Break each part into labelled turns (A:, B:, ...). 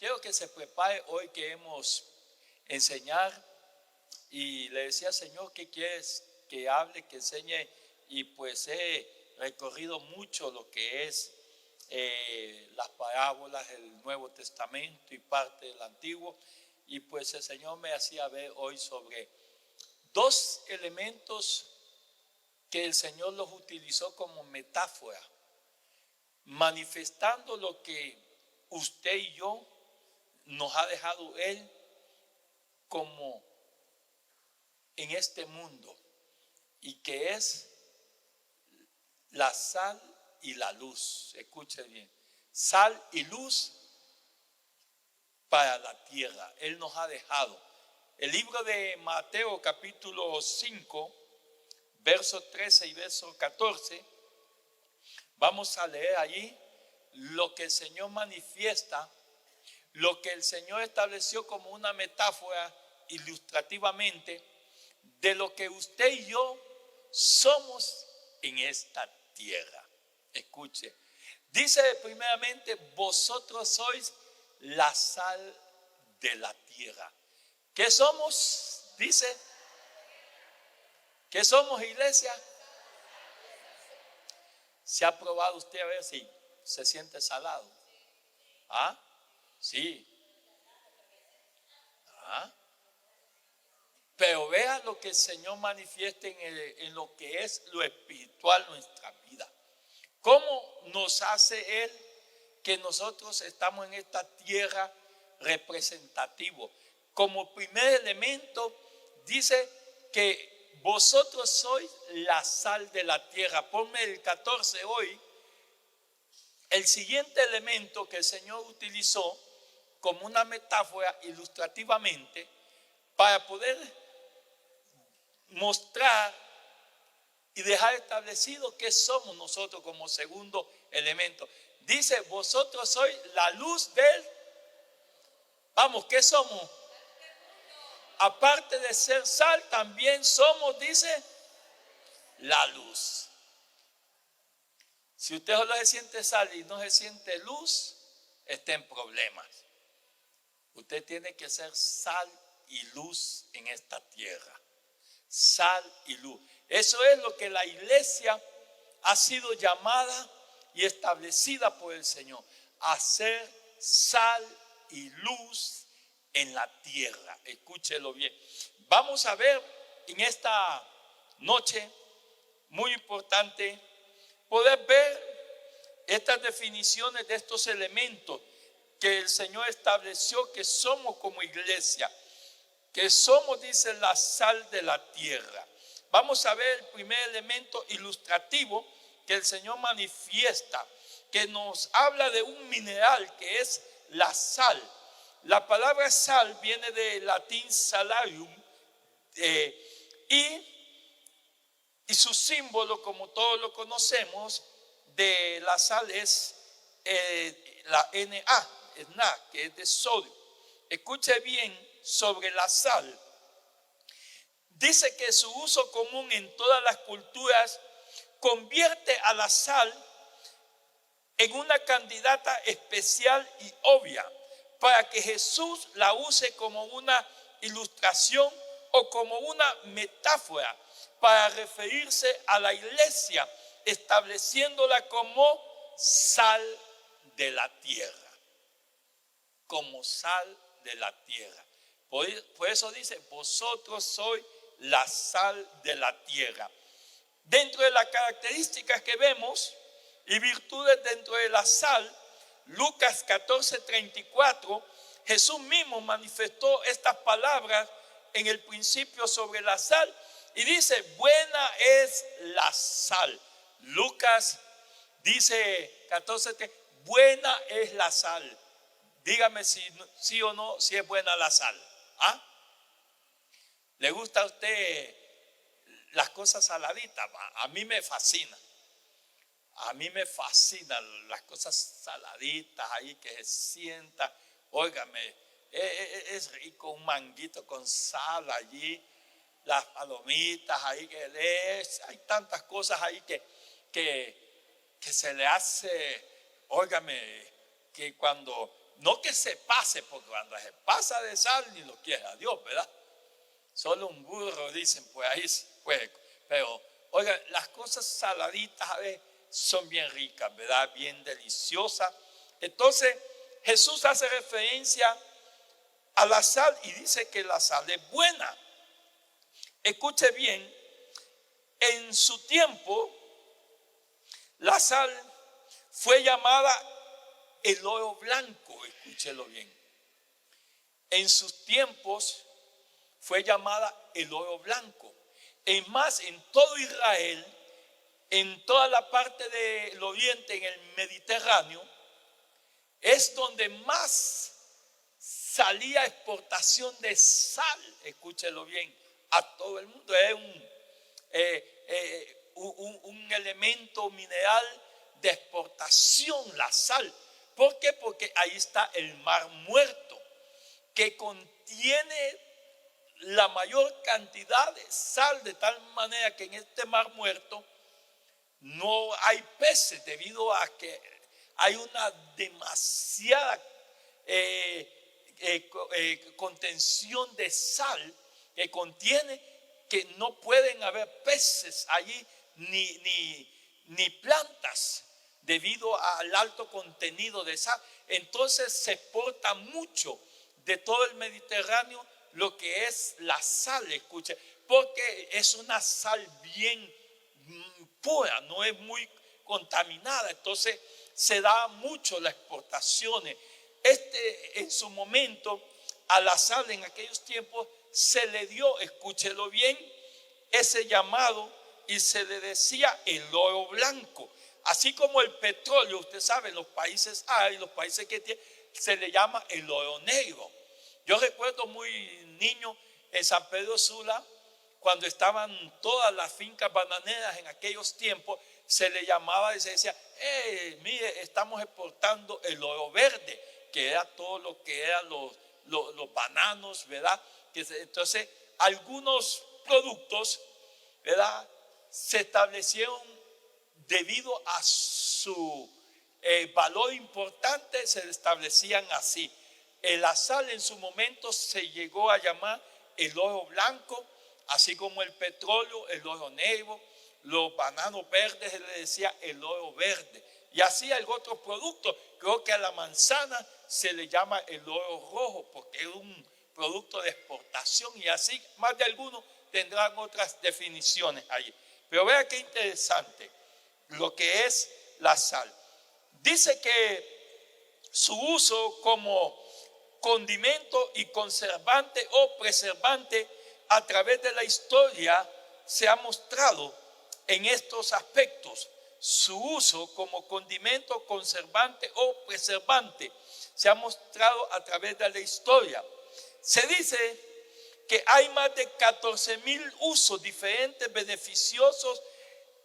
A: quiero que se prepare hoy que hemos enseñar. Y le decía, Señor, ¿qué quieres que hable, que enseñe? Y pues he recorrido mucho lo que es las parábolas del Nuevo Testamento y parte del Antiguo. Y pues el Señor me hacía ver hoy sobre dos elementos que el Señor los utilizó como metáfora, manifestando lo que usted y yo nos ha dejado Él como en este mundo, y que es la sal y la luz. Escuche bien, sal y luz para la tierra. Él nos ha dejado. El libro de Mateo capítulo 5, verso 13 y verso 14, vamos a leer allí lo que el Señor manifiesta, lo que el Señor estableció como una metáfora ilustrativamente de lo que usted y yo somos en esta tierra. Escuche, dice primeramente, vosotros sois la sal de la tierra. ¿Qué somos? Dice, ¿qué somos, iglesia? ¿Se ha probado usted a ver si se siente salado? ¿Ah? Sí. ¿Ah? Pero vea lo que el Señor manifiesta en lo que es lo espiritual nuestra vida. ¿Cómo nos hace Él que nosotros estamos en esta tierra representativo? Como primer elemento dice que vosotros sois la sal de la tierra. Ponme el 14 hoy. El siguiente elemento que el Señor utilizó como una metáfora ilustrativamente para poder mostrar y dejar establecido qué somos nosotros como segundo elemento. Dice, vosotros sois la luz del... Vamos, ¿qué somos? Aparte de ser sal, también somos, dice, la luz. Si usted solo se siente sal y no se siente luz, está en problemas. Usted tiene que ser sal y luz en esta tierra. Sal y luz. Eso es lo que la iglesia ha sido llamada y establecida por el Señor. Hacer sal y luz en la tierra. Escúchelo bien. Vamos a ver en esta noche, muy importante, poder ver estas definiciones de estos elementos que el Señor estableció que somos como iglesia. Que somos, dice, la sal de la tierra. Vamos a ver el primer elemento ilustrativo que el Señor manifiesta, que nos habla de un mineral que es la sal. La palabra sal viene del latín salarium y su símbolo, como todos lo conocemos, de la sal es la Na, que es de sodio. Escuche bien sobre la sal. Dice que su uso común en todas las culturas convierte a la sal en una candidata especial y obvia para que Jesús la use como una ilustración o como una metáfora para referirse a la iglesia, estableciéndola como sal de la tierra. Como sal de la tierra. Por eso dice, vosotros sois la sal de la tierra. Dentro de las características que vemos y virtudes dentro de la sal, Lucas 14:34, Jesús mismo manifestó estas palabras en el principio sobre la sal y dice, buena es la sal. Lucas dice 14:3, buena es la sal. Dígame si sí o no, si es buena la sal. ¿Ah? ¿Le gusta a usted las cosas saladitas? A mí me fascina. A mí me fascinan las cosas saladitas ahí que se sienta. Óigame, es rico un manguito con sal allí, las palomitas ahí hay tantas cosas ahí que se le hace, óigame, que cuando no que se pase, porque cuando se pasa de sal ni lo quiera Dios, ¿verdad? Solo un burro, dicen, pues ahí pues, pero oiga, las cosas saladitas a veces son bien ricas, ¿verdad? Bien deliciosas. Entonces Jesús hace referencia a la sal y dice que la sal es buena. Escuche bien, en su tiempo la sal fue llamada el oro blanco, escúchelo bien. En sus tiempos fue llamada el oro blanco. Es más, en todo Israel, en toda la parte del oriente, en el Mediterráneo, es donde más salía exportación de sal, escúchelo bien, a todo el mundo. Es un elemento mineral de exportación, la sal. ¿Por qué? Porque ahí está el mar muerto, que contiene la mayor cantidad de sal, de tal manera que en este mar muerto no hay peces, debido a que hay una demasiada contención de sal que contiene, que no pueden haber peces allí ni plantas, debido al alto contenido de sal. Entonces se exporta mucho de todo el Mediterráneo lo que es la sal, escuche, porque es una sal bien pura, no es muy contaminada. Entonces se da mucho las exportaciones. En su momento, a la sal en aquellos tiempos se le dio, escúchelo bien, ese llamado, y se le decía el oro blanco. Así como el petróleo, usted sabe, en los países hay, los países que tienen, se le llama el oro negro. Yo recuerdo muy niño en San Pedro Sula, cuando estaban todas las fincas bananeras en aquellos tiempos, se le llamaba y se decía, mire, estamos exportando el oro verde, que era todo lo que eran los bananos, ¿verdad? Entonces, algunos productos, ¿verdad?, se establecieron debido a su valor importante, se establecían así. La sal en su momento se llegó a llamar el oro blanco, así como el petróleo, el oro negro, los bananos verdes se le decía el oro verde. Y así hay otros productos. Creo que a la manzana se le llama el oro rojo, porque es un producto de exportación, y así más de algunos tendrán otras definiciones allí. Pero vea qué interesante lo que es la sal. Dice que su uso como condimento y conservante o preservante a través de la historia se ha mostrado en estos aspectos. Su uso como condimento, conservante o preservante se ha mostrado a través de la historia. Se dice que hay más de 14,000 usos diferentes beneficiosos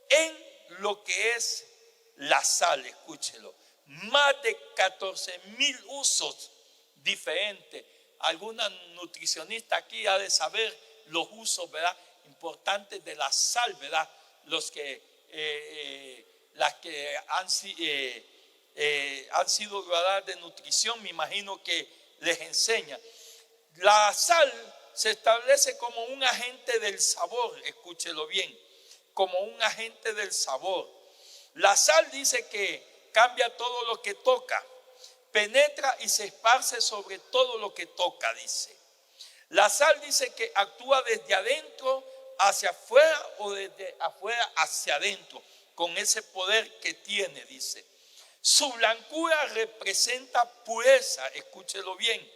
A: en lo que es la sal, escúchelo. Más de 14,000 usos diferentes. Alguna nutricionista aquí ha de saber los usos, ¿verdad?, importantes de la sal, ¿verdad? Las que han sido graduadas de nutrición, me imagino que les enseña. La sal se establece como un agente del sabor, escúchelo bien, como un agente del sabor. La sal dice que cambia todo lo que toca, penetra y se esparce sobre todo lo que toca, dice. La sal dice que actúa desde adentro hacia afuera o desde afuera hacia adentro, con ese poder que tiene, dice. Su blancura representa pureza, escúchelo bien.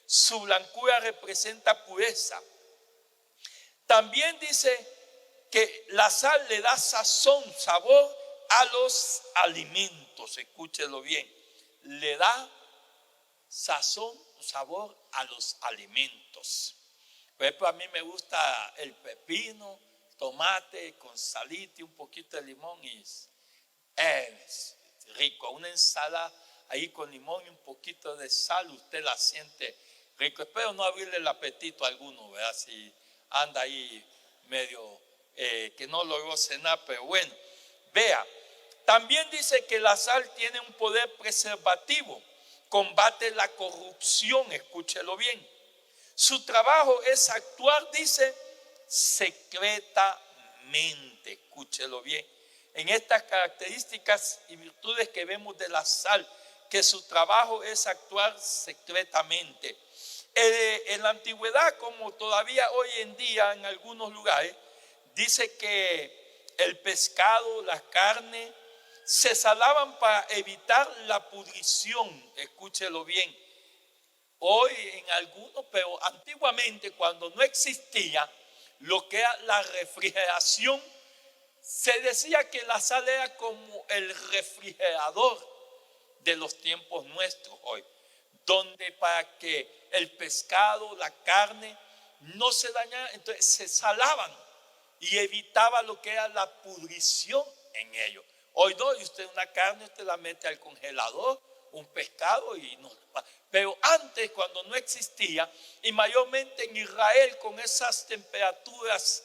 A: Su blancura representa pureza. También dice que la sal le da sazón, sabor a los alimentos, escúchelo bien. Le da sazón, sabor a los alimentos. Por ejemplo, a mí me gusta el pepino, tomate con salita y un poquito de limón, y es rico. Una ensalada ahí con limón y un poquito de sal, usted la siente rico. Espero no abrirle el apetito a alguno, ¿verdad? Si anda ahí medio que no logró cenar, pero bueno. Vea, también dice que la sal tiene un poder preservativo, combate la corrupción, escúchelo bien. Su trabajo es actuar, dice, secretamente, escúchelo bien. En estas características y virtudes que vemos de la sal, que su trabajo es actuar secretamente. En la antigüedad, como todavía hoy en día en algunos lugares, dice que el pescado, la carne, se salaban para evitar la pudrición, escúchelo bien. Hoy en algunos, pero antiguamente cuando no existía lo que era la refrigeración, se decía que la sal era como el refrigerador de los tiempos nuestros hoy, donde para que el pescado, la carne no se dañara, entonces se salaban y evitaba lo que era la pudrición en ellos. Hoy no, y usted una carne, usted la mete al congelador, un pescado y no. Pero antes, cuando no existía, y mayormente en Israel con esas temperaturas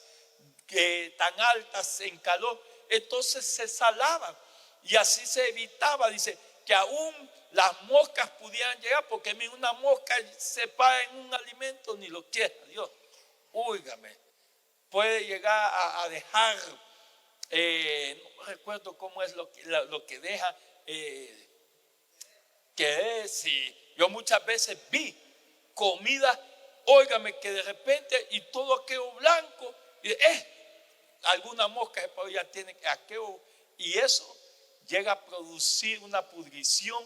A: tan altas en calor, entonces se salaban y así se evitaba, dice, que aún las moscas pudieran llegar, porque una mosca se para en un alimento, ni lo quiera Dios. Úigame, puede llegar a dejar, no recuerdo cómo es lo que deja, que es, y yo muchas veces vi comida, óigame, que de repente y todo aquello blanco, y alguna mosca ya tiene aquello, y eso llega a producir una pudrición,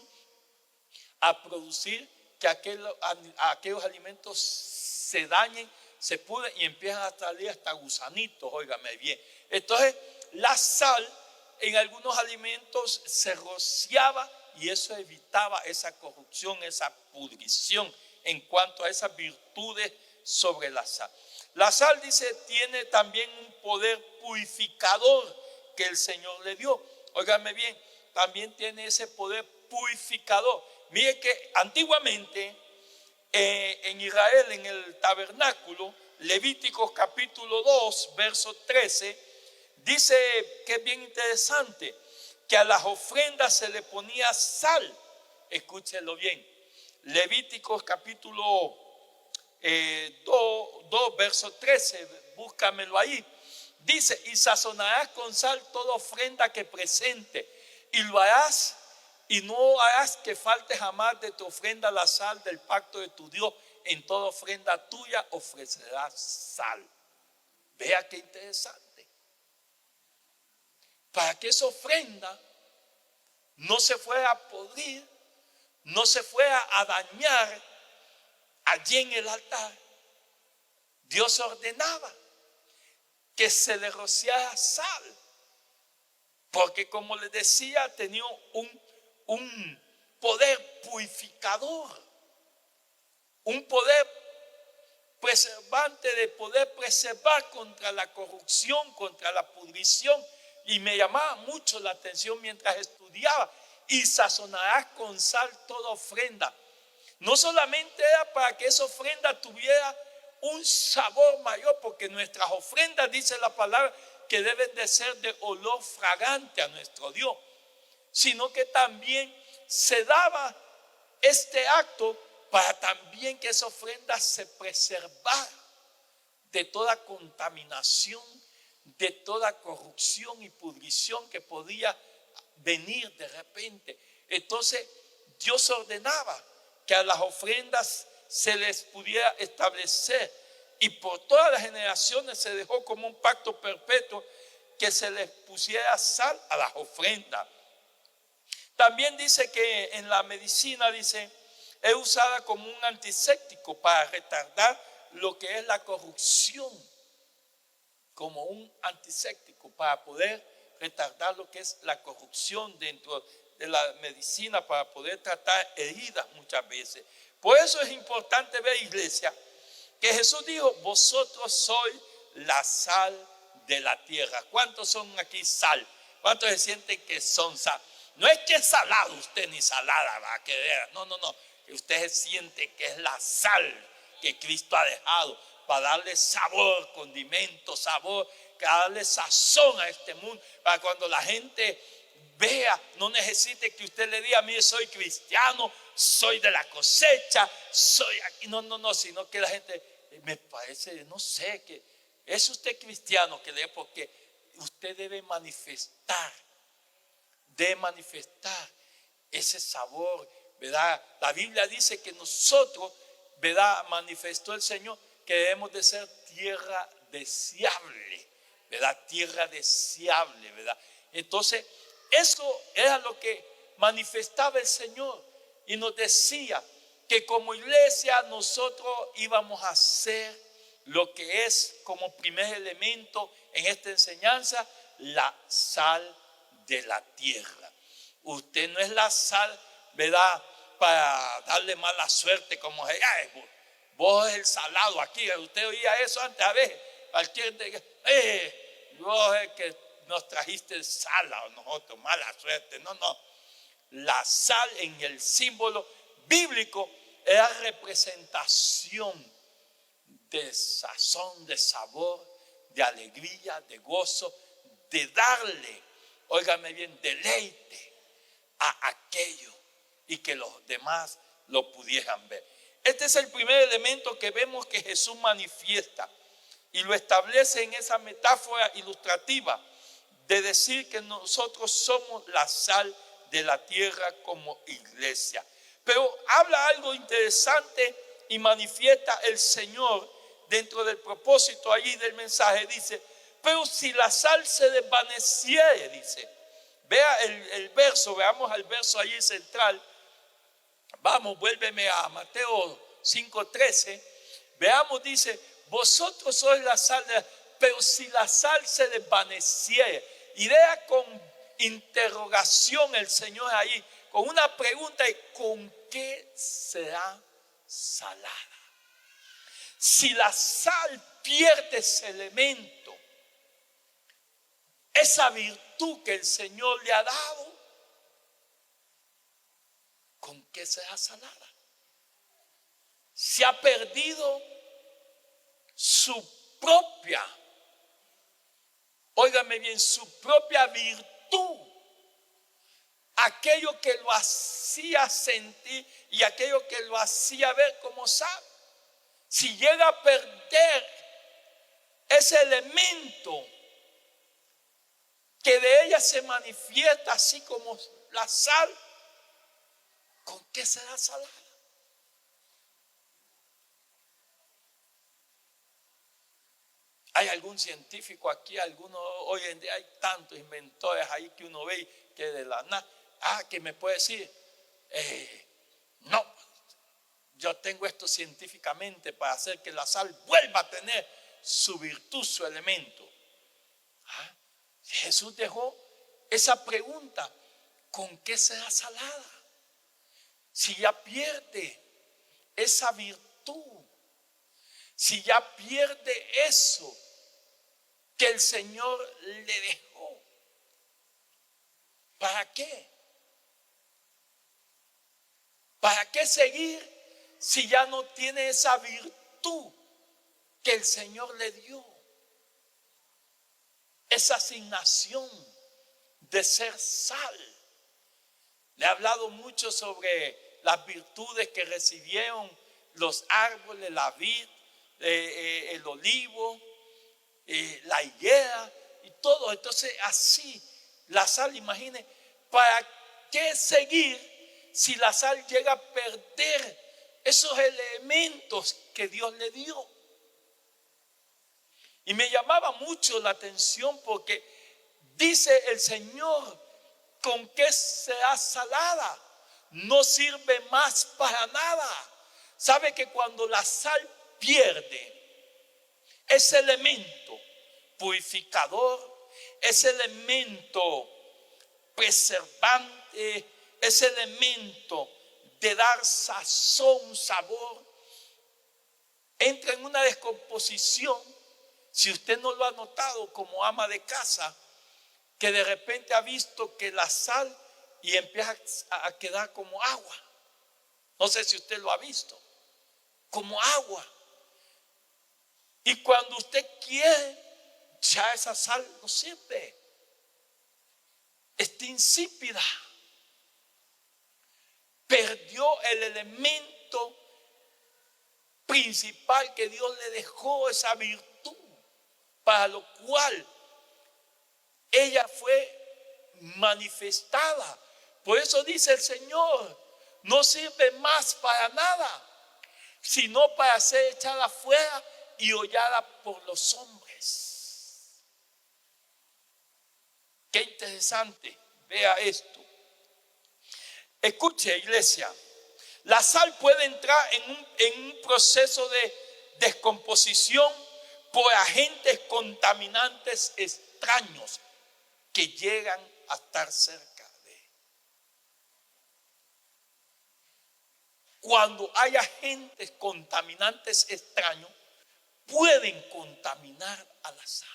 A: a producir que aquellos alimentos se dañen, se pudren y empiezan a salir hasta gusanitos, óigame bien. Entonces la sal en algunos alimentos se rociaba y eso evitaba esa corrupción, esa pudrición en cuanto a esas virtudes sobre la sal. La sal, dice, tiene también un poder purificador que el Señor le dio. Óigame bien, también tiene ese poder purificador. Mire que antiguamente en Israel, en el tabernáculo, Levíticos capítulo 2, verso 13, dice que es bien interesante, que a las ofrendas se le ponía sal. Escúchelo bien. Levíticos capítulo 2, verso 13, búscamelo ahí. Dice, y sazonarás con sal toda ofrenda que presente, y lo harás, y no harás que falte jamás de tu ofrenda la sal del pacto de tu Dios. En toda ofrenda tuya ofrecerás sal. Vea qué interesante. Para que esa ofrenda no se fuera a podrir, no se fuera a dañar allí en el altar, Dios ordenaba que se le rociara sal, porque como les decía, tenía un poder purificador, un poder preservante de poder preservar contra la corrupción, contra la pudrición. Y me llamaba mucho la atención mientras estudiaba, y sazonarás con sal toda ofrenda. No solamente era para que esa ofrenda tuviera un sabor mayor, porque nuestras ofrendas, dice la palabra, que deben de ser de olor fragante a nuestro Dios, sino que también se daba este acto para también que esa ofrenda se preservara de toda contaminación, de toda corrupción y pudrición que podía venir de repente. Entonces Dios ordenaba que a las ofrendas se les pudiera establecer, y por todas las generaciones se dejó como un pacto perpetuo que se les pusiera sal a las ofrendas. También dice que en la medicina, dice, es usada como un antiséptico para retardar lo que es la corrupción, como un antiséptico para poder retardar lo que es la corrupción dentro de la medicina, para poder tratar heridas muchas veces. Por eso es importante ver, iglesia, que Jesús dijo, vosotros sois la sal de la tierra. ¿Cuántos son aquí sal? ¿Cuántos se sienten que son sal? No es que es salado usted ni salada va a querer, no. Usted se siente que es la sal que Cristo ha dejado para darle sabor, condimento, sabor, para darle sazón a este mundo, para cuando la gente vea, no necesite que usted le diga, mire, soy cristiano, soy de la cosecha, soy aquí. No, sino que la gente, me parece, no sé, que es usted cristiano, que le, porque usted debe manifestar ese sabor, ¿verdad? La Biblia dice que nosotros, ¿verdad? Manifestó el Señor que debemos de ser tierra deseable, ¿verdad? Tierra deseable, ¿verdad? Entonces, eso era lo que manifestaba el Señor y nos decía que como iglesia nosotros íbamos a hacer lo que es como primer elemento en esta enseñanza, la sal de la tierra. Usted no es la sal, ¿verdad? Para darle mala suerte, como vos es el salado aquí. Usted oía eso antes, a veces, cualquier vos es que nos trajiste el sal a nosotros, mala suerte. No. La sal en el símbolo bíblico era representación de sazón, de sabor, de alegría, de gozo, de darle, óigame bien, deleite a aquello y que los demás lo pudieran ver. Este es el primer elemento que vemos que Jesús manifiesta y lo establece en esa metáfora ilustrativa de decir que nosotros somos la sal de la tierra como iglesia. Pero habla algo interesante y manifiesta el Señor dentro del propósito allí del mensaje. Dice, pero si la sal se desvaneciere, dice, vea el verso, veamos el verso allí central. Vamos, vuélveme a Mateo 5:13. Veamos, dice, vosotros sois la sal pero si la sal se desvaneciere. Idea con interrogación el Señor ahí, con una pregunta: ¿con qué será salada? Si la sal pierde ese elemento, esa virtud que el Señor le ha dado, ¿con qué será salada? Se ha perdido su propia, óigame bien, su propia virtud, aquello que lo hacía sentir y aquello que lo hacía ver como sal. Si llega a perder ese elemento que de ella se manifiesta así como la sal, ¿con qué será salada? ¿Hay algún científico aquí? Alguno, hoy en día hay tantos inventores ahí que uno ve que de la nada, que me puede decir, no, yo tengo esto científicamente para hacer que la sal vuelva a tener su virtud, su elemento. Jesús dejó esa pregunta: ¿con qué será salada? Si ya pierde esa virtud, si ya pierde eso que el Señor le dejó, ¿para qué? ¿Para qué seguir si ya no tiene esa virtud que el Señor le dio? Esa asignación de ser sal. Le he hablado mucho sobre las virtudes que recibieron los árboles, la vid, el olivo, la higuera y todo. Entonces así la sal, imagine, ¿para qué seguir si la sal llega a perder esos elementos que Dios le dio? Y me llamaba mucho la atención porque dice el Señor: ¿con qué será salada? No sirve más para nada. ¿Sabe que cuando la sal pierde ese elemento purificador, ese elemento preservante, ese elemento de dar sazón, sabor, entra en una descomposición? Si usted no lo ha notado como ama de casa, que de repente ha visto que la sal y empieza a quedar como agua. No sé si usted lo ha visto, como agua. Y cuando usted quiere, ya esa sal no sirve. está insípida. Perdió el elemento principal que Dios le dejó, esa virtud, para lo cual ella fue manifestada. Por eso dice el Señor, no sirve más para nada, sino para ser echada fuera y hollada por los hombres. Qué interesante, vea esto. Escuche, iglesia, la sal puede entrar en un proceso de descomposición por agentes contaminantes extraños que llegan a estar cerca de él. Cuando hay agentes contaminantes extraños, pueden contaminar a la sal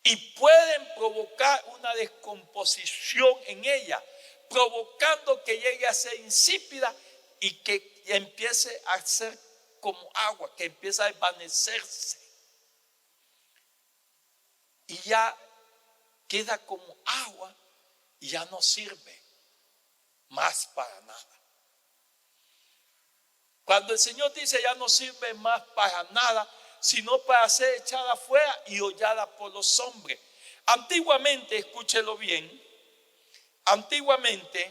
A: y pueden provocar una descomposición en ella, provocando que llegue a ser insípida y que empiece a ser como agua, que empiece a desvanecerse y ya queda como agua y ya no sirve más para nada. Cuando el Señor dice ya no sirve más para nada, sino para ser echada fuera y hollada por los hombres. Antiguamente, escúchelo bien, antiguamente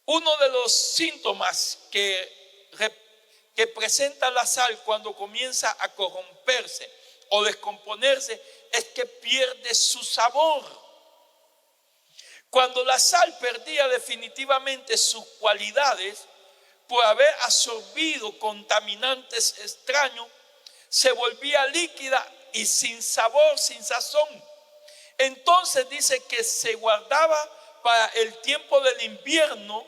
A: uno de los síntomas que presenta la sal cuando comienza a corromperse o descomponerse es que pierde su sabor. Cuando la sal perdía definitivamente sus cualidades por haber absorbido contaminantes extraños, se volvía líquida y sin sabor, sin sazón. Entonces dice que se guardaba para el tiempo del invierno,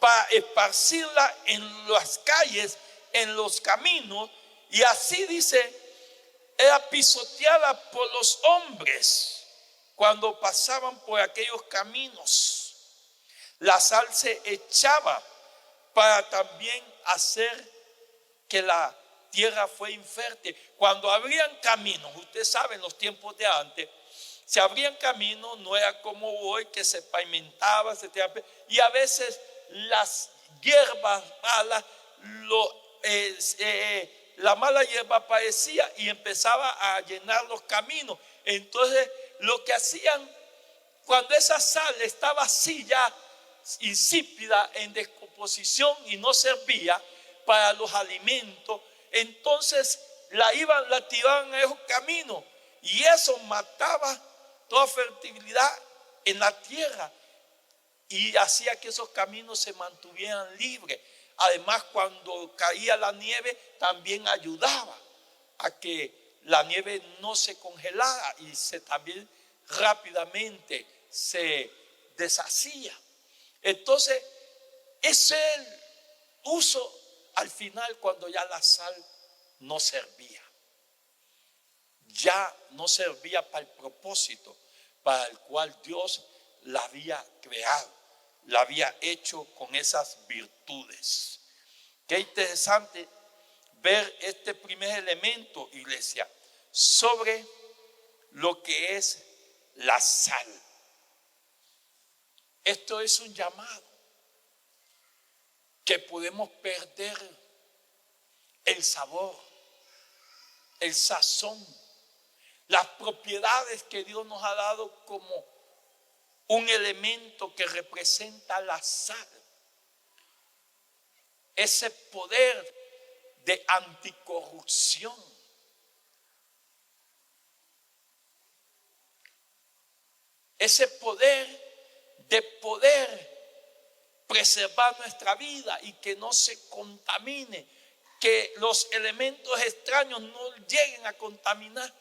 A: para esparcirla en las calles, en los caminos, y así dice, era pisoteada por los hombres cuando pasaban por aquellos caminos. La sal se echaba para también hacer que la tierra fue infértil. Cuando abrían caminos, usted sabe, en los tiempos de antes, se abrían caminos, no era como hoy que se pavimentaba, y a veces las hierbas malas, la mala hierba aparecía y empezaba a llenar los caminos. Entonces lo que hacían, cuando esa sal estaba así ya insípida, en descomposición y no servía para los alimentos, entonces la tiraban a esos caminos y eso mataba toda fertilidad en la tierra y hacía que esos caminos se mantuvieran libres. Además, cuando caía la nieve también ayudaba a que la nieve no se congelara y también rápidamente se deshacía. Entonces, ese es el uso al final cuando ya la sal no servía. Ya no servía para el propósito para el cual Dios la había creado, la había hecho con esas virtudes. Qué interesante ver este primer elemento, iglesia, sobre lo que es la sal. Esto es un llamado que podemos perder el sabor, el sazón, las propiedades que Dios nos ha dado como un elemento que representa la sal. Ese poder de anticorrupción. Ese poder de poder preservar nuestra vida y que no se contamine, que los elementos extraños no lleguen a contaminar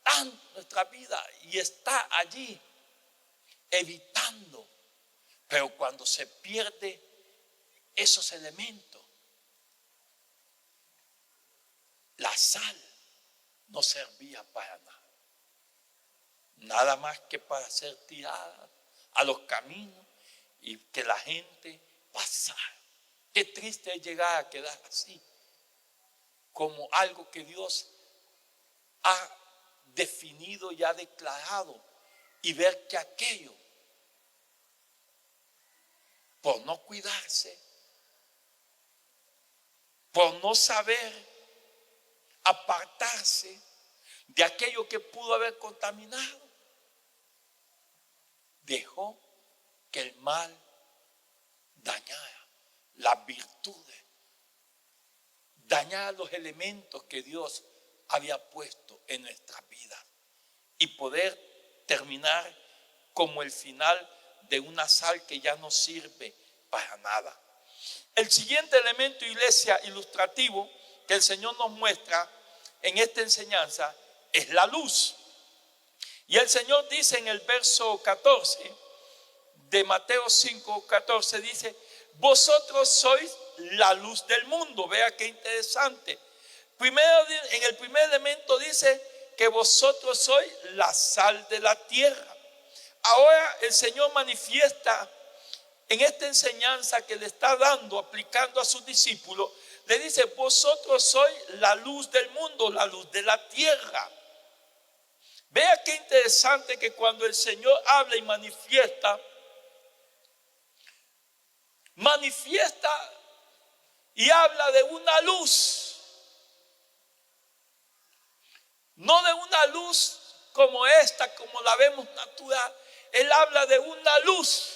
A: tanto nuestra vida, y está allí evitando. Pero cuando se pierde esos elementos, la sal no servía para nada, nada más que para ser tirada a los caminos y que la gente pasara. Qué triste es llegar a quedar así, como algo que Dios ha definido y ha declarado y ver que aquello, por no cuidarse, por no saber apartarse de aquello que pudo haber contaminado, dejó que el mal dañara las virtudes, dañara los elementos que Dios había puesto en nuestras vidas y poder terminar como el final de una sal que ya no sirve para nada. El siguiente elemento, iglesia, ilustrativo que el Señor nos muestra en esta enseñanza es la luz. Y el Señor dice en el verso 14 de Mateo 5:14, dice: vosotros sois la luz del mundo. Vea qué interesante. Primero, en el primer elemento dice que vosotros sois la sal de la tierra. Ahora el Señor manifiesta en esta enseñanza que le está dando, aplicando a sus discípulos, le dice: vosotros sois la luz del mundo, la luz de la tierra. Vea qué interesante que cuando el Señor habla y manifiesta y habla de una luz, no de una luz como esta, como la vemos natural. Él habla de una luz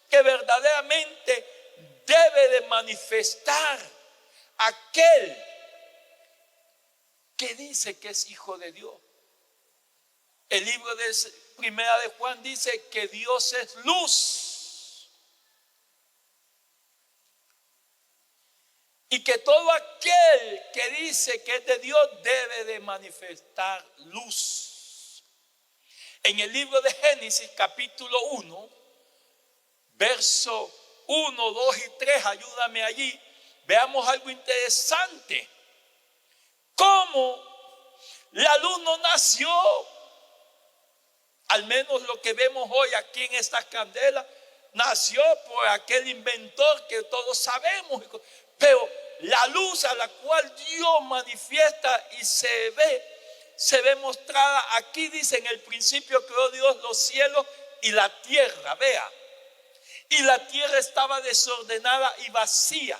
A: que verdaderamente debe de manifestar aquel que dice que es hijo de Dios. El libro de Primera de Juan dice que Dios es luz y que todo aquel que dice que es de Dios debe de manifestar luz. En el libro de Génesis capítulo 1, verso 1, 2 y 3, ayúdame allí, veamos algo interesante. Cómo la luz no nació, al menos lo que vemos hoy aquí en estas candelas, nació por aquel inventor que todos sabemos. Pero la luz a la cual Dios manifiesta y se ve mostrada aquí, dice: en el principio creó Dios los cielos y la tierra. Vea, y la tierra estaba desordenada y vacía.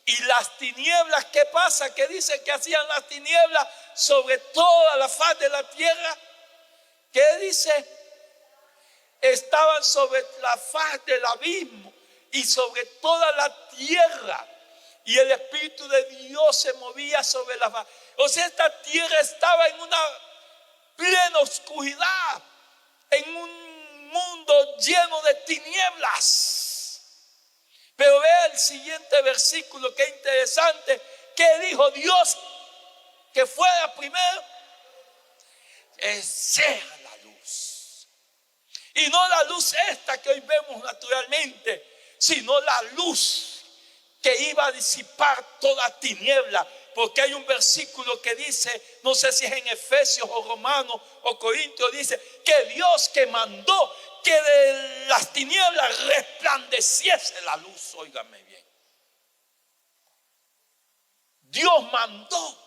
A: Y las tinieblas, ¿qué pasa? ¿Qué dice que hacían las tinieblas sobre toda la faz de la tierra? ¿Qué dice? Estaban sobre la faz del abismo y sobre toda la tierra. Y el Espíritu de Dios se movía sobre la faz. O sea, esta tierra estaba en una plena oscuridad, en un mundo lleno de tinieblas. Pero vea el siguiente versículo, qué interesante. ¿Qué dijo Dios que fuera primero? Que sea la luz. Y no la luz esta que hoy vemos naturalmente, sino la luz que iba a disipar toda tiniebla. Porque hay un versículo que dice, no sé si es en Efesios o Romanos o Corintios, dice que Dios que mandó que de las tinieblas resplandeciese la luz. Óigame bien. Dios mandó,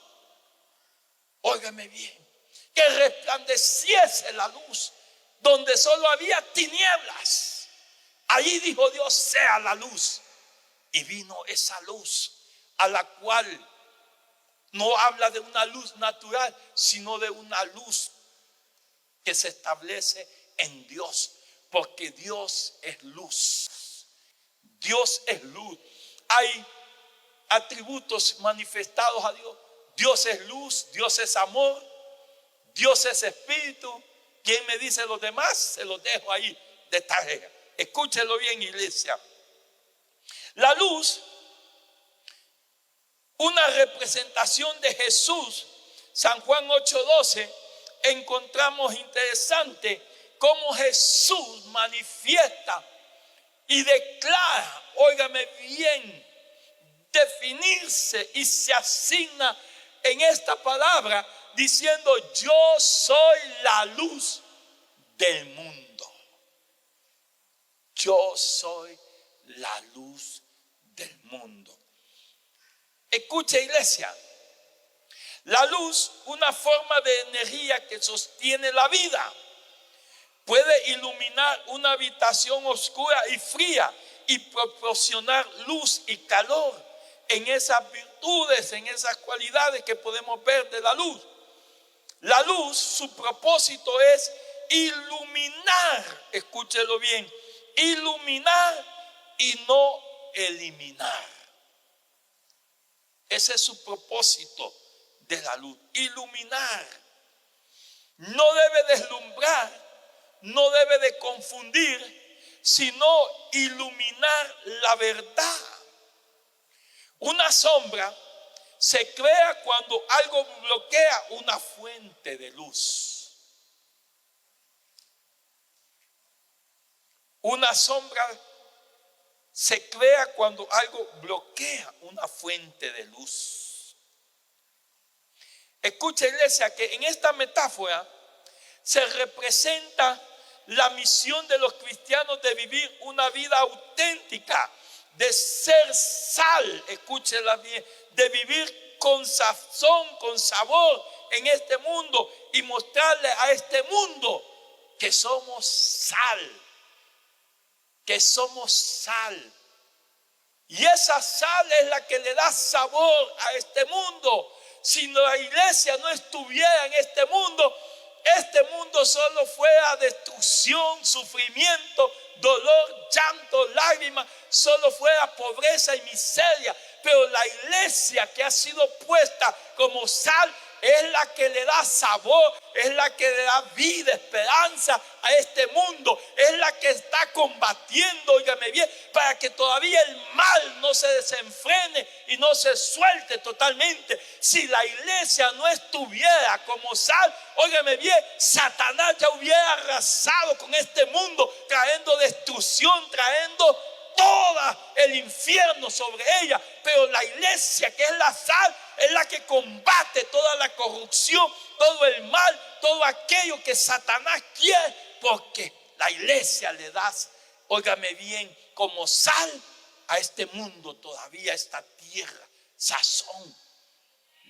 A: óigame bien, que resplandeciese la luz donde solo había tinieblas. Ahí dijo Dios: sea la luz. Y vino esa luz, a la cual no habla de una luz natural, sino de una luz que se establece en Dios. Porque Dios es luz. Dios es luz. Hay atributos manifestados a Dios. Dios es luz, Dios es amor, Dios es espíritu. ¿Quién me dice los demás? Se los dejo ahí de tarea. Escúchelo bien, iglesia. La luz, una representación de Jesús. San Juan 8:12, encontramos interesante cómo Jesús manifiesta y declara, óigame bien, definirse y se asigna en esta palabra diciendo: yo soy la luz del mundo. Yo soy la luz del mundo. Escucha, iglesia, la luz, una forma de energía que sostiene la vida. Puede iluminar una habitación oscura y fría y proporcionar luz y calor en esas virtudes, en esas cualidades que podemos ver de la luz. La luz, su propósito es iluminar, escúchelo bien, iluminar y no eliminar. Ese es su propósito de la luz, iluminar. No debe deslumbrar, no debe de confundir, sino iluminar la verdad. Una sombra se crea cuando algo bloquea una fuente de luz. Una sombra se crea cuando algo bloquea una fuente de luz. Escucha, iglesia, que en esta metáfora se representa la misión de los cristianos de vivir una vida auténtica, de ser sal, escúchela bien, de vivir con sazón, con sabor en este mundo y mostrarle a este mundo que somos sal, que somos sal. Y esa sal es la que le da sabor a este mundo. Si la iglesia no estuviera en este mundo solo fuera destrucción, sufrimiento, dolor, llanto, lágrimas, solo fuera pobreza y miseria. Pero la iglesia que ha sido puesta como sal es la que le da sabor, es la que le da vida, esperanza a este mundo, es la que está combatiendo, óigame bien, para que todavía el mal no se desenfrene y no se suelte totalmente. Si la iglesia no estuviera como sal, óigame bien, Satanás ya hubiera arrasado con este mundo, trayendo destrucción, trayendo todo el infierno sobre ella. Pero la iglesia, que es la sal, es la que combate toda la corrupción, todo el mal, todo aquello que Satanás quiere, porque la iglesia le da, óigame bien, como sal a este mundo, todavía esta tierra, sazón,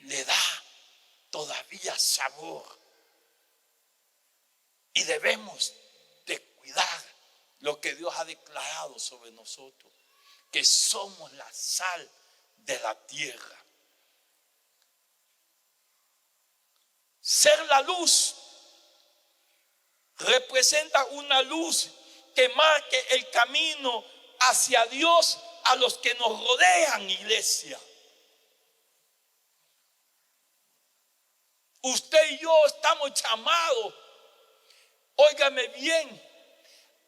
A: le da todavía sabor. Y debemos de cuidar lo que Dios ha declarado sobre nosotros, que somos la sal de la tierra. Ser la luz representa una luz que marque el camino hacia Dios a los que nos rodean, iglesia. Usted y yo estamos llamados, óigame bien,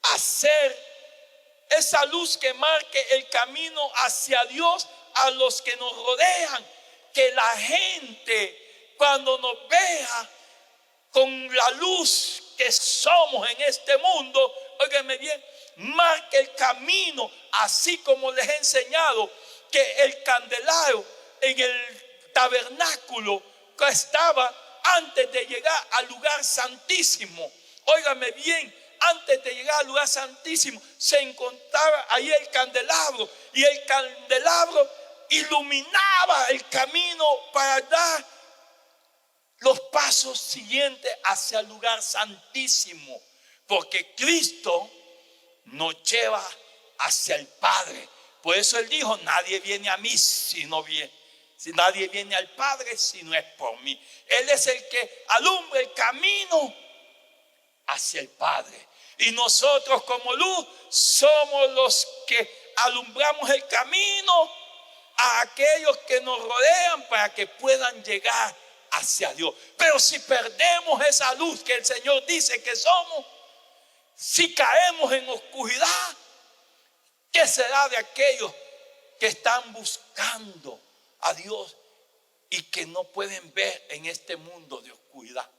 A: a ser esa luz que marque el camino hacia Dios a los que nos rodean. Que la gente, cuando nos vea con la luz que somos en este mundo, óigame bien, marque el camino, así como les he enseñado que el candelabro en el tabernáculo que estaba antes de llegar al lugar santísimo. Óigame bien, antes de llegar al lugar santísimo se encontraba ahí el candelabro, y el candelabro iluminaba el camino para dar los pasos siguientes hacia el lugar santísimo, porque Cristo nos lleva hacia el Padre. Por eso Él dijo: nadie viene a mí si nadie viene al Padre si no es por mí. Él es el que alumbra el camino hacia el Padre, y nosotros como luz somos los que alumbramos el camino a aquellos que nos rodean para que puedan llegar hacia Dios. Pero si perdemos esa luz que el Señor dice que somos, si caemos en oscuridad, ¿qué será de aquellos que están buscando a Dios y que no pueden ver en este mundo de oscuridad?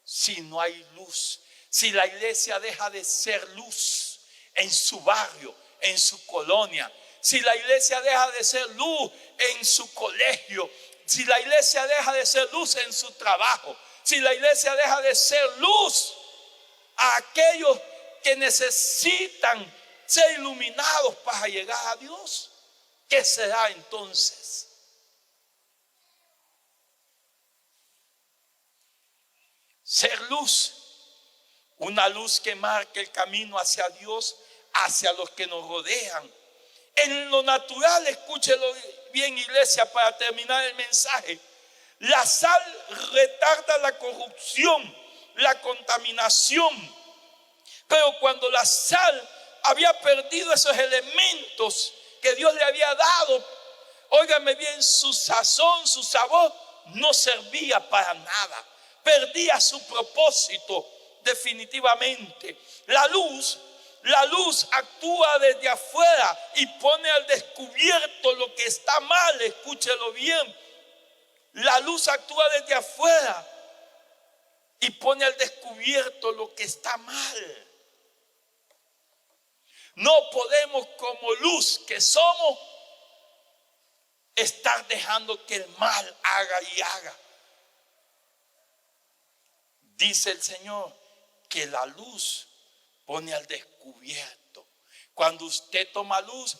A: Si no hay luz, si la iglesia deja de ser luz en su barrio, en su colonia, si la iglesia deja de ser luz en su colegio, si la iglesia deja de ser luz en su trabajo, si la iglesia deja de ser luz a aquellos que necesitan ser iluminados para llegar a Dios, ¿qué será entonces? Ser luz, Una luz que marca el camino hacia Dios, hacia los que nos rodean. En lo natural, escúchelo bien, iglesia, para terminar el mensaje. La sal retarda la corrupción, la contaminación. Pero cuando la sal había perdido esos elementos que Dios le había dado, óigame bien, su sazón, su sabor, no servía para nada. Perdía su propósito definitivamente. La luz actúa desde afuera y pone al descubierto lo que está mal. Escúchelo bien. La luz actúa desde afuera y pone al descubierto lo que está mal. No podemos, como luz que somos, estar dejando que el mal haga y haga. Dice el Señor que la luz pone al descubierto. Cuando usted toma luz,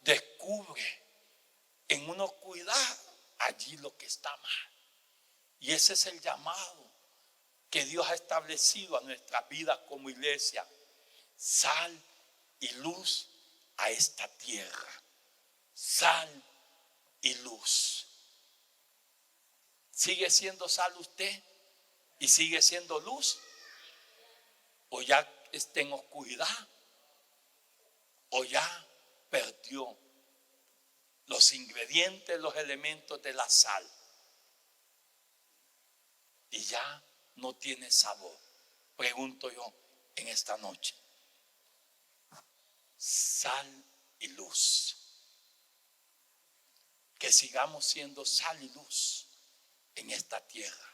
A: descubre en una oscuridad allí lo que está mal. Y ese es el llamado que Dios ha establecido a nuestra vida como iglesia. Sal y luz a esta tierra. Sal y luz. ¿Sigue siendo sal usted? ¿Y sigue siendo luz? ¿O ya está en oscuridad? ¿O ya perdió los ingredientes, los elementos de la sal? Y ya no tiene sabor. Pregunto yo en esta noche. Sal y luz. Que sigamos siendo sal y luz en esta tierra.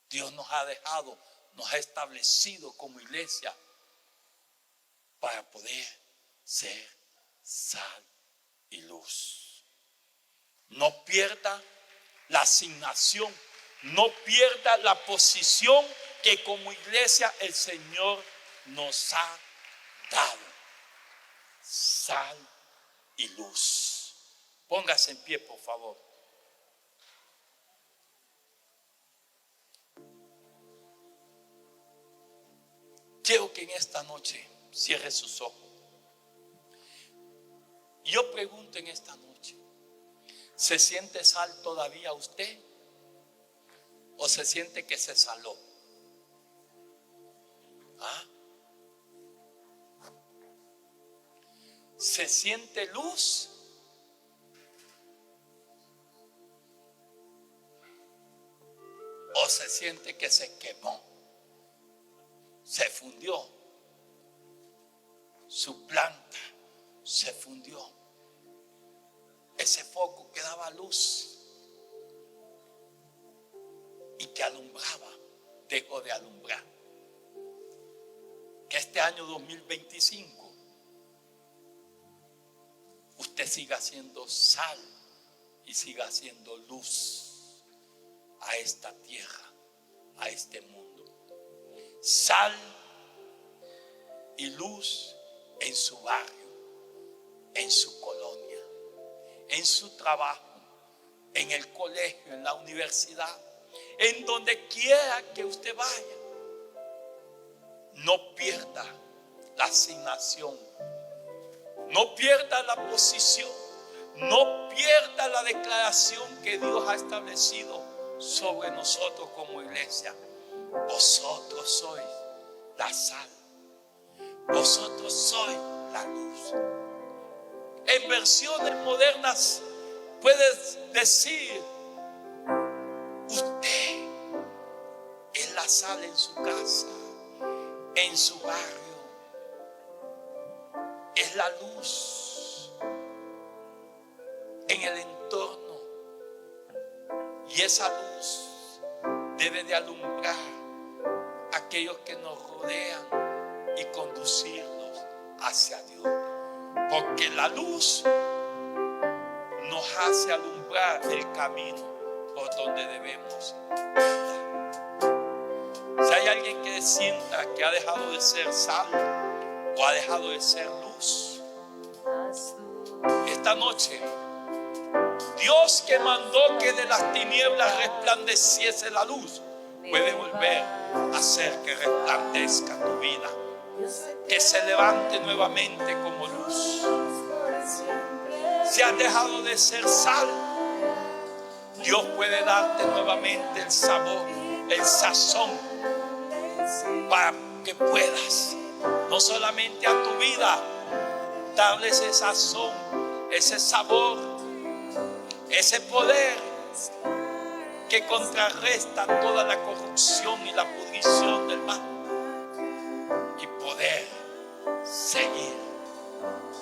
A: Dios nos ha dejado, nos ha establecido como iglesia para poder ser sal y luz. No pierda la asignación, no pierda la posición que como iglesia el Señor nos ha dado. Sal y luz. Póngase en pie, por favor. Quiero que en esta noche cierre sus ojos. Yo pregunto en esta noche, ¿se siente sal todavía usted? ¿O se siente que se saló? ¿Ah? ¿Se siente luz? ¿O se siente que se quemó? Se fundió. Su planta se fundió. Ese foco que daba luz y que alumbraba, dejó de alumbrar. Que este año 2025 usted siga siendo sal y siga siendo luz a esta tierra, a este mundo. Sal y luz en su barrio, en su colonia, en su trabajo, en el colegio, en la universidad, en donde quiera que usted vaya. No pierda la asignación, no pierda la posición, no pierda la declaración que Dios ha establecido sobre nosotros como iglesia. Vosotros sois la sal, vosotros sois la luz. En versiones modernas puedes decir: usted es la sal en su casa, en su barrio, es la luz en el entorno, y esa luz debe de alumbrar a aquellos que nos rodean y conducirlos hacia Dios, porque la luz nos hace alumbrar el camino por donde debemos andar. Si hay alguien que sienta que ha dejado de ser sal o ha dejado de ser luz, esta noche Dios, que mandó que de las tinieblas resplandeciese la luz, puede volver a hacer que resplandezca tu vida, que se levante nuevamente como luz. Si has dejado de ser sal, Dios puede darte nuevamente el sabor, el sazón, para que puedas no solamente a tu vida darle ese sazón, ese sabor, ese poder que contrarresta toda la corrupción y la pudrición del mal, y poder seguir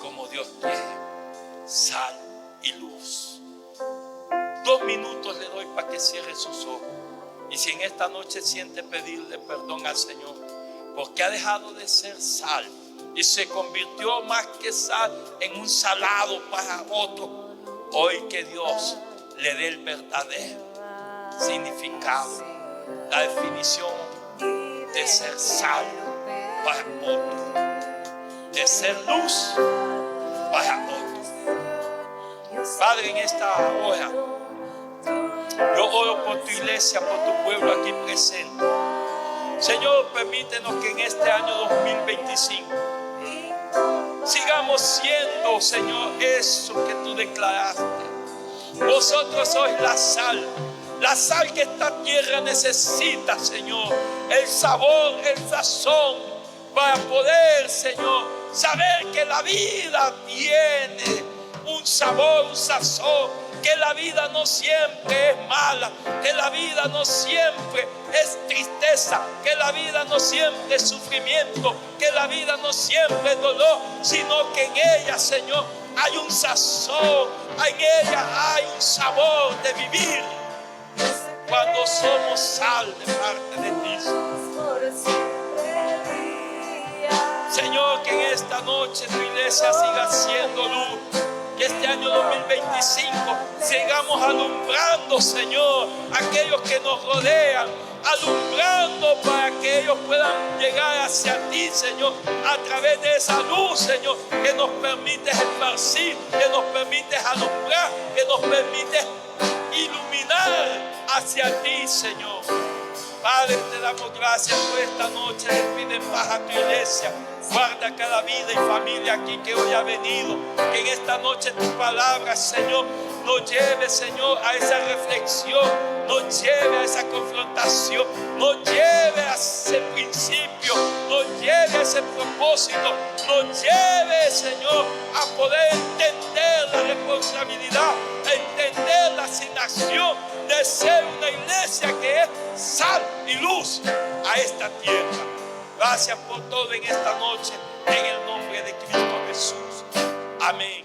A: como Dios quiere, sal y luz. 2 minutos le doy para que cierre sus ojos. Y si en esta noche siente pedirle perdón al Señor porque ha dejado de ser sal y se convirtió más que sal en un salado para otro, hoy que Dios le dé el verdadero significado, la definición de ser sal para otro, de ser luz para otro. Padre, en esta hora yo oro por tu iglesia, por tu pueblo aquí presente. Señor, permítenos que en este año 2025 sigamos siendo, Señor, eso que tú declaraste. Vosotros sois la sal que esta tierra necesita, Señor. El sabor, el sazón, para poder, Señor, saber que la vida tiene un sabor, un sazón, que la vida no siempre es mala, que la vida no siempre es tristeza, que la vida no siempre es sufrimiento, que la vida no siempre es dolor, sino que en ella, Señor, hay un sazón, en ella hay un sabor de vivir cuando somos sal de parte de ti. Señor, que en esta noche tu iglesia siga siendo luz. Que este año 2025 sigamos alumbrando, Señor, a aquellos que nos rodean, alumbrando para que ellos puedan llegar hacia ti, Señor, a través de esa luz, Señor, que nos permites esparcir, que nos permites alumbrar, que nos permites iluminar hacia ti, Señor. Padre, te damos gracias por esta noche. Despide en paz a tu iglesia. Guarda cada vida y familia aquí que hoy ha venido. Que en esta noche tu palabra, Señor, nos lleve, Señor, a esa reflexión. Nos lleve a esa confrontación. Nos lleve a ese principio. Nos lleve a ese propósito. Nos lleve, Señor, a poder entender la responsabilidad, a entender la asignación de ser una iglesia que es sal y luz a esta tierra. Gracias por todo en esta noche, en el nombre de Cristo Jesús. Amén.